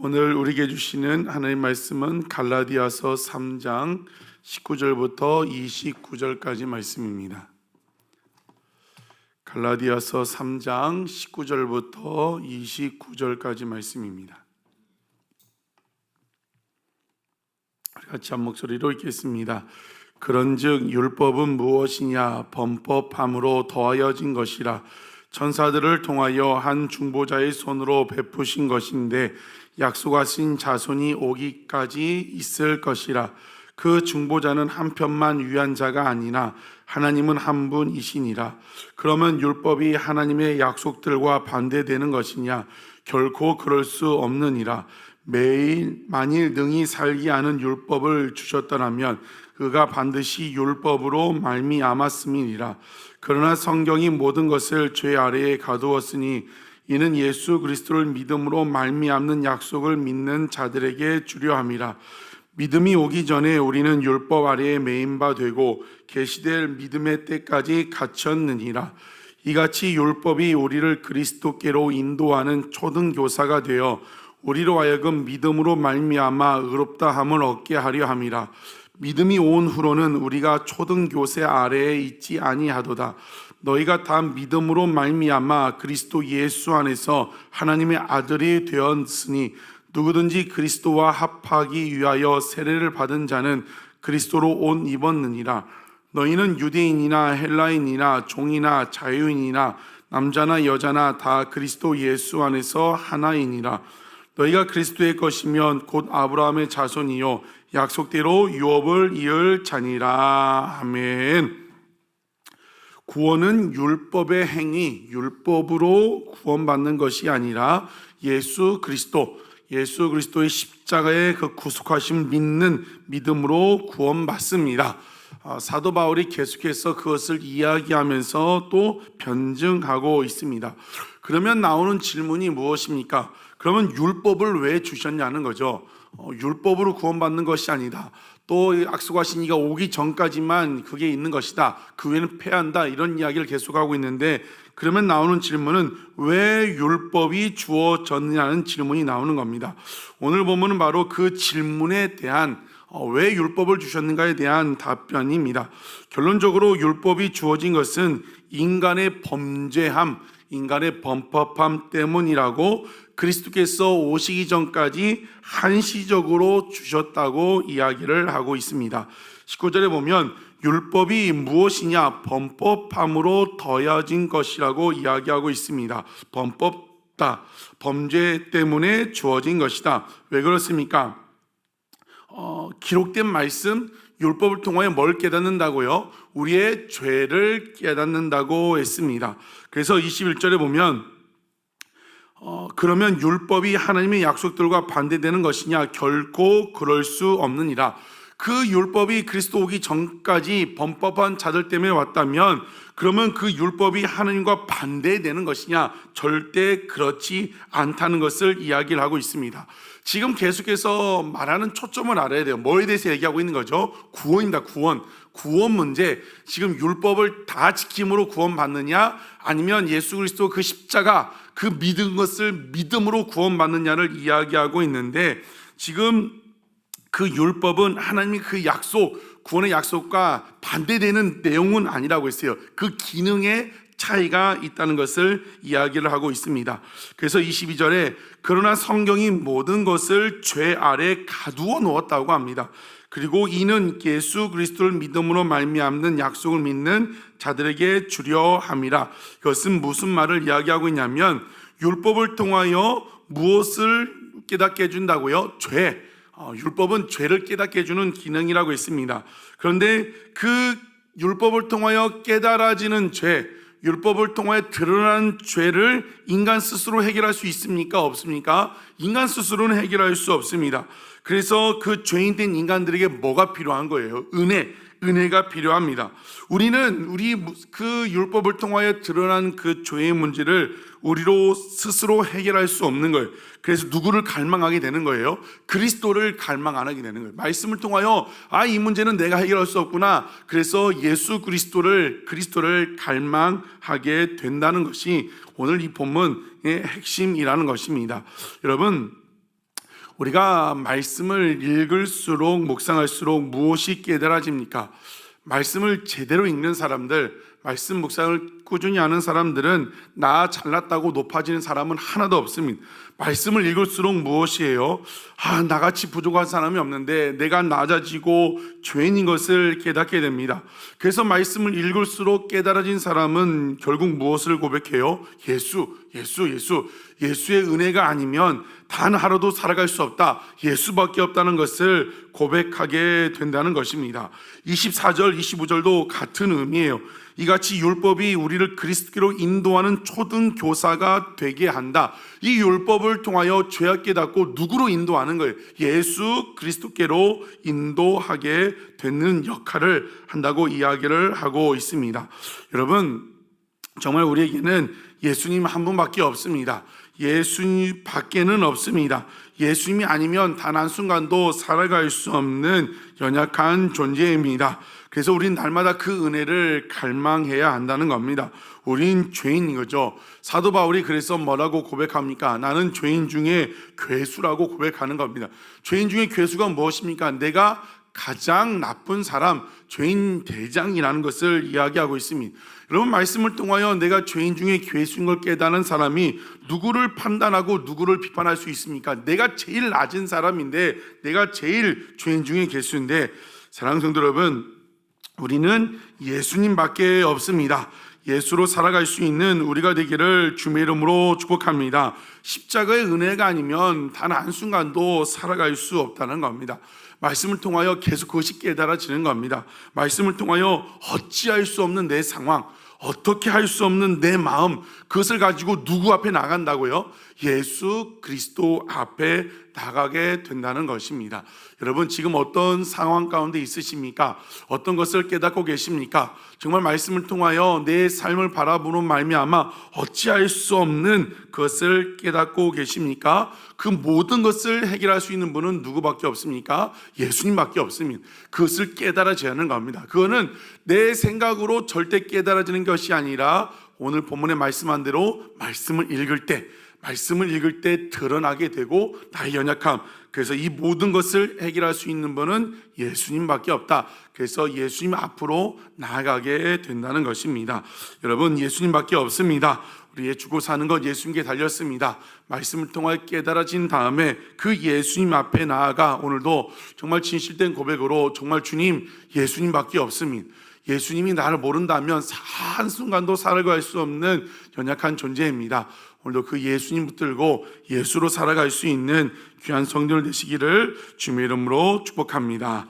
오늘 우리에게 주시는 하나님 말씀은 갈라디아서 3장 19절부터 29절까지 말씀입니다. 갈라디아서 3장 19절부터 29절까지 말씀입니다. 같이 한 목소리로 읽겠습니다. 그런즉 율법은 무엇이냐? 범법함으로 더하여진 것이라. 천사들을 통하여 한 중보자의 손으로 베푸신 것인데 약속하신 자손이 오기까지 있을 것이라. 그 중보자는 한편만 위한 자가 아니나 하나님은 한 분이시니라. 그러면 율법이 하나님의 약속들과 반대되는 것이냐? 결코 그럴 수 없느니라. 만일 능히 살게 하는 율법을 주셨더라면 그가 반드시 율법으로 말미암았음이니라. 그러나 성경이 모든 것을 죄 아래에 가두었으니 이는 예수 그리스도를 믿음으로 말미암는 약속을 믿는 자들에게 주려 함이라. 믿음이 오기 전에 우리는 율법 아래에 매인 바 되고 계시될 믿음의 때까지 갇혔느니라. 이같이 율법이 우리를 그리스도께로 인도하는 초등교사가 되어 우리로 하여금 믿음으로 말미암아 의롭다함을 얻게 하려 함이라. 믿음이 온 후로는 우리가 초등교세 아래에 있지 아니하도다. 너희가 다 믿음으로 말미암아 그리스도 예수 안에서 하나님의 아들이 되었으니 누구든지 그리스도와 합하기 위하여 세례를 받은 자는 그리스도로 옷 입었느니라. 너희는 유대인이나 헬라인이나 종이나 자유인이나 남자나 여자나 다 그리스도 예수 안에서 하나이니라. 너희가 그리스도의 것이면 곧 아브라함의 자손이요 약속대로 유업을 이을 자니라. 아멘. 구원은 율법의 행위, 율법으로 구원받는 것이 아니라 예수 그리스도의 십자가의 그 구속하심 믿는 믿음으로 구원받습니다. 사도 바울이 계속해서 그것을 이야기하면서 또 변증하고 있습니다. 그러면 나오는 질문이 무엇입니까? 그러면 율법을 왜 주셨냐는 거죠. 율법으로 구원받는 것이 아니다. 또 약속하신 이가 오기 전까지만 그게 있는 것이다. 그 외에는 패한다. 이런 이야기를 계속하고 있는데, 그러면 나오는 질문은 왜 율법이 주어졌느냐는 질문이 나오는 겁니다. 오늘 본문은 바로 그 질문에 대한 왜 율법을 주셨는가에 대한 답변입니다. 결론적으로 율법이 주어진 것은 인간의 범죄함, 인간의 범법함 때문이라고 그리스도께서 오시기 전까지 한시적으로 주셨다고 이야기를 하고 있습니다. 19절에 보면 율법이 무엇이냐? 범법함으로 더해진 것이라고 이야기하고 있습니다. 범법다. 범죄 때문에 주어진 것이다. 왜 그렇습니까? 기록된 말씀, 율법을 통하여 뭘 깨닫는다고요? 우리의 죄를 깨닫는다고 했습니다. 그래서 21절에 보면 그러면 율법이 하나님의 약속들과 반대되는 것이냐? 결코 그럴 수 없느니라. 그 율법이 그리스도 오기 전까지 범법한 자들 때문에 왔다면 그러면 그 율법이 하나님과 반대되는 것이냐? 절대 그렇지 않다는 것을 이야기를 하고 있습니다. 지금 계속해서 말하는 초점을 알아야 돼요. 뭐에 대해서 얘기하고 있는 거죠? 구원입니다. 구원 문제. 지금 율법을 다 지킴으로 구원받느냐, 아니면 예수 그리스도 그 십자가, 그 믿은 것을 믿음으로 구원받느냐를 이야기하고 있는데, 지금 그 율법은 하나님의 그 약속, 구원의 약속과 반대되는 내용은 아니라고 했어요. 그 기능에 차이가 있다는 것을 이야기를 하고 있습니다. 그래서 22절에 그러나 성경이 모든 것을 죄 아래 가두어 놓았다고 합니다. 그리고 이는 예수 그리스도를 믿음으로 말미암는 약속을 믿는 자들에게 주려 함이라. 이것은 무슨 말을 이야기하고 있냐면 율법을 통하여 무엇을 깨닫게 해준다고요? 죄. 율법은 죄를 깨닫게 해주는 기능이라고 했습니다. 그런데 그 율법을 통하여 깨달아지는 죄, 율법을 통해 드러난 죄를 인간 스스로 해결할 수 있습니까? 없습니까? 인간 스스로는 해결할 수 없습니다. 그래서 그 죄인된 인간들에게 뭐가 필요한 거예요? 은혜가 필요합니다. 우리는 그 율법을 통하여 드러난 그 죄의 문제를 우리로 스스로 해결할 수 없는 거예요. 그래서 누구를 갈망하게 되는 거예요? 그리스도를 갈망 안 하게 되는 거예요. 말씀을 통하여 이 문제는 내가 해결할 수 없구나. 그래서 예수 그리스도를 갈망하게 된다는 것이 오늘 이 본문의 핵심이라는 것입니다. 여러분, 우리가 말씀을 읽을수록 묵상할수록 무엇이 깨달아집니까? 말씀을 제대로 읽는 사람들, 말씀 묵상을 꾸준히 하는 사람들은 나 잘났다고 높아지는 사람은 하나도 없습니다. 말씀을 읽을수록 무엇이에요? 나같이 부족한 사람이 없는데 내가 낮아지고 죄인인 것을 깨닫게 됩니다. 그래서 말씀을 읽을수록 깨달아진 사람은 결국 무엇을 고백해요? 예수의 은혜가 아니면 단 하루도 살아갈 수 없다. 예수밖에 없다는 것을 고백하게 된다는 것입니다. 24절, 25절도 같은 의미예요. 이같이 율법이 우리를 그리스도로 인도하는 초등교사가 되게 한다. 이 율법을 통하여 죄악 깨닫고 누구로 인도하는 거예요? 예수 그리스도께로 인도하게 되는 역할을 한다고 이야기를 하고 있습니다. 여러분, 정말 우리에게는 예수님 한 분밖에 없습니다. 예수님 밖에는 없습니다. 예수님이 아니면 단 한순간도 살아갈 수 없는 연약한 존재입니다. 그래서 우린 날마다 그 은혜를 갈망해야 한다는 겁니다. 우린 죄인인 거죠. 사도 바울이 그래서 뭐라고 고백합니까? 나는 죄인 중에 괴수라고 고백하는 겁니다. 죄인 중에 괴수가 무엇입니까? 내가 가장 나쁜 사람, 죄인 대장이라는 것을 이야기하고 있습니다. 여러분, 말씀을 통하여 내가 죄인 중에 괴수인 걸 깨닫는 사람이 누구를 판단하고 누구를 비판할 수 있습니까? 내가 제일 낮은 사람인데, 내가 제일 죄인 중에 괴수인데, 사랑하는 성도 여러분, 우리는 예수님밖에 없습니다. 예수로 살아갈 수 있는 우리가 되기를 주님의 이름으로 축복합니다. 십자가의 은혜가 아니면 단 한순간도 살아갈 수 없다는 겁니다. 말씀을 통하여 계속 그것이 깨달아지는 겁니다. 말씀을 통하여 어찌할 수 없는 내 상황, 어떻게 할 수 없는 내 마음, 그것을 가지고 누구 앞에 나간다고요? 예수 그리스도 앞에 나가게 된다는 것입니다. 여러분, 지금 어떤 상황 가운데 있으십니까? 어떤 것을 깨닫고 계십니까? 정말 말씀을 통하여 내 삶을 바라보는 말미암아 어찌할 수 없는 것을 깨닫고 계십니까? 그 모든 것을 해결할 수 있는 분은 누구밖에 없습니까? 예수님밖에 없습니다. 그것을 깨달아져야 하는 겁니다. 그거는 내 생각으로 절대 깨달아지는 것이 아니라 오늘 본문에 말씀한 대로 말씀을 읽을 때 드러나게 되고 나의 연약함, 그래서 이 모든 것을 해결할 수 있는 분은 예수님밖에 없다. 그래서 예수님 앞으로 나아가게 된다는 것입니다. 여러분, 예수님밖에 없습니다. 우리의 죽고 사는 것 예수님께 달렸습니다. 말씀을 통하여 깨달아진 다음에 그 예수님 앞에 나아가 오늘도 정말 진실된 고백으로 정말 주님, 예수님밖에 없습니다. 예수님이 나를 모른다면 한순간도 살아갈 수 없는 연약한 존재입니다. 오늘도 그 예수님 붙들고 예수로 살아갈 수 있는 귀한 성도들 되시기를 주님의 이름으로 축복합니다.